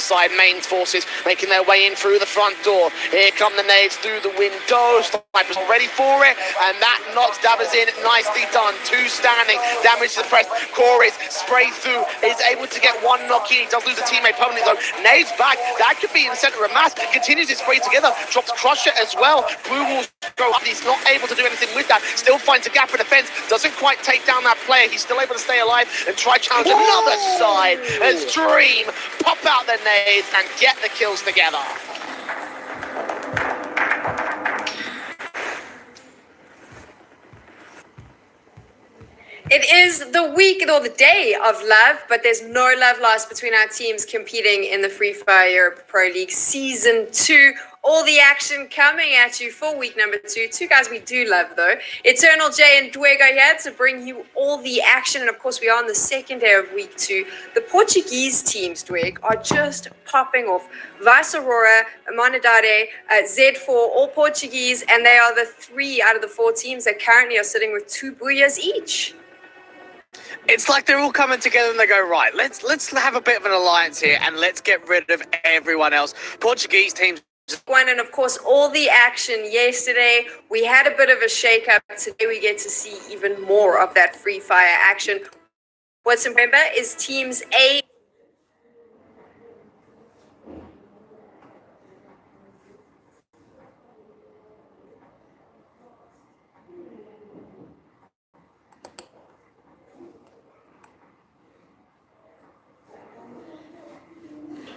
side. Maine's forces making their way in through the front door. Here come the nades through the windows. Snipers all ready for it, and that knocks Dabbers in. Nicely done. Two standing. Damage to the press. Corey's spray through. Is able to get one knock in. He does lose a teammate permanently though. Nades back. That could be in the center of mass. Continues his spray together. Drops Crusher as well. Blue Wolves go up. He's not able to do anything with that. Still finds a gap in defense. Doesn't quite take down that player. He's still able to stay alive and try challenge another side as Dream pop out their nades and get the kills together. It is the week or the day of love, but there's no love lost between our teams competing in the Free Fire Europe Pro League Season 2. All the action coming at you for week number 2. Two guys we do love, though. Eternal J and Dwego here to bring you all the action. And, of course, we are on the second day of week 2. The Portuguese teams, Dweg, are just popping off. Vice Aurora, Monadade, Z4, all Portuguese. And they are the 3 out of the 4 teams that currently are sitting with 2 booyahs each. It's like they're all coming together and they go, right, let's have a bit of an alliance here and let's get rid of everyone else. Portuguese teams. And of course, all the action yesterday. We had a bit of a shake-up. Today we get to see even more of that Free Fire action. What's important is teams A.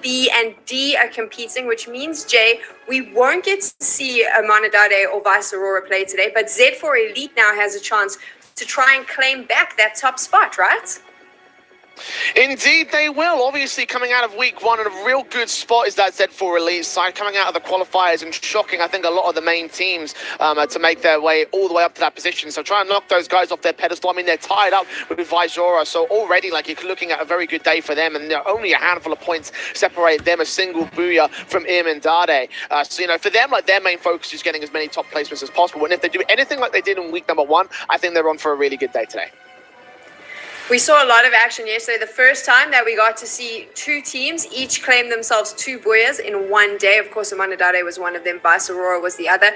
B and D are competing, which means, Jay, we won't get to see Monadade or Vice Aurora play today, but Z4 Elite now has a chance to try and claim back that top spot, right? Indeed they will. Obviously coming out of week 1 in a real good spot is that Z4 Elite side coming out of the qualifiers and shocking I think a lot of the main teams to make their way all the way up to that position. So try and knock those guys off their pedestal. I mean they're tied up with Vizora, so already like you're looking at a very good day for them, and only a handful of points separate them, a single booyah from Irmandade. So you know, for them, like their main focus is getting as many top placements as possible, and if they do anything like they did in week number 1, I think they're on for a really good day today. We saw a lot of action yesterday. The first time that we got to see 2 teams each claim themselves 2 booyahs in one day. Of course, Amanadade was one of them. Vice Aurora was the other.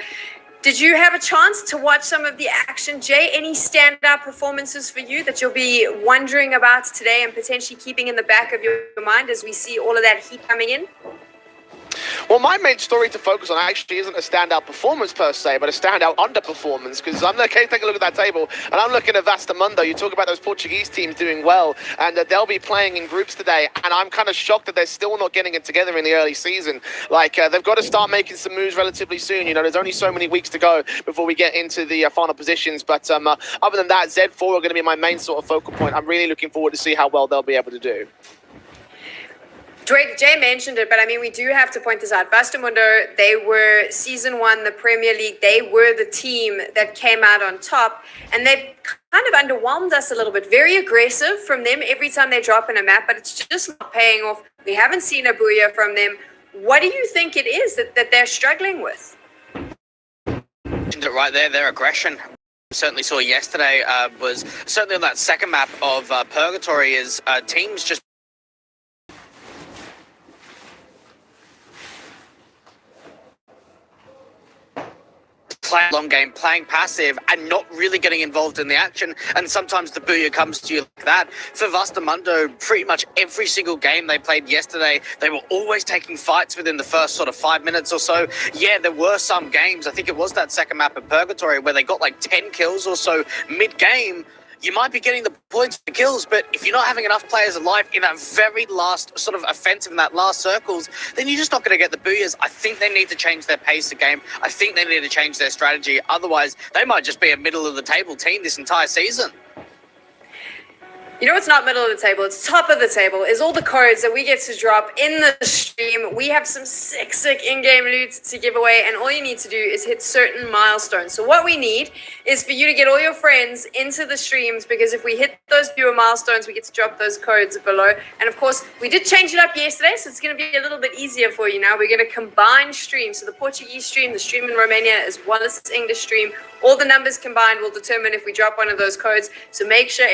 Did you have a chance to watch some of the action, Jay? Any standout performances for you that you'll be wondering about today and potentially keeping in the back of your mind as we see all of that heat coming in? Well, my main story to focus on actually isn't a standout performance per se, but a standout underperformance, because I'm okay, take a look at that table, and I'm looking at Vastamundo. You talk about those Portuguese teams doing well, and they'll be playing in groups today, and I'm kind of shocked that they're still not getting it together in the early season. Like, they've got to start making some moves relatively soon. You know, there's only so many weeks to go before we get into the final positions, but other than that, Z4 are going to be my main sort of focal point. I'm really looking forward to see how well they'll be able to do. Drake, Jay mentioned it, but I mean, we do have to point this out. Vastamundo, they were Season 1, the Premier League. They were the team that came out on top, and they've kind of underwhelmed us a little bit. Very aggressive from them every time they drop in a map, but it's just not paying off. We haven't seen a booyah from them. What do you think it is that they're struggling with? Mentioned it right there, their aggression. Certainly saw yesterday was certainly on that second map of Purgatory is teams just playing long game, playing passive, and not really getting involved in the action. And sometimes the booyah comes to you like that. For Vastamundo, pretty much every single game they played yesterday, they were always taking fights within the first sort of 5 minutes or so. Yeah, there were some games, I think it was that second map of Purgatory, where they got like 10 kills or so mid-game. You might be getting the points for kills, but if you're not having enough players alive in that very last sort of offensive, in that last circles, then you're just not going to get the booyahs. I think they need to change their pace of game. I think they need to change their strategy. Otherwise, they might just be a middle-of-the-table team this entire season. You know what's not middle of the table, it's top of the table, is all the codes that we get to drop in the stream. We have some sick in-game loot to give away, and all you need to do is hit certain milestones. So what we need is for you to get all your friends into the streams, because if we hit those fewer milestones, we get to drop those codes below. And of course, we did change it up yesterday, so it's going to be a little bit easier for you now. We're going to combine streams, so the Portuguese stream, the stream in Romania, as well as the English stream. All the numbers combined will determine if we drop one of those codes. So make sure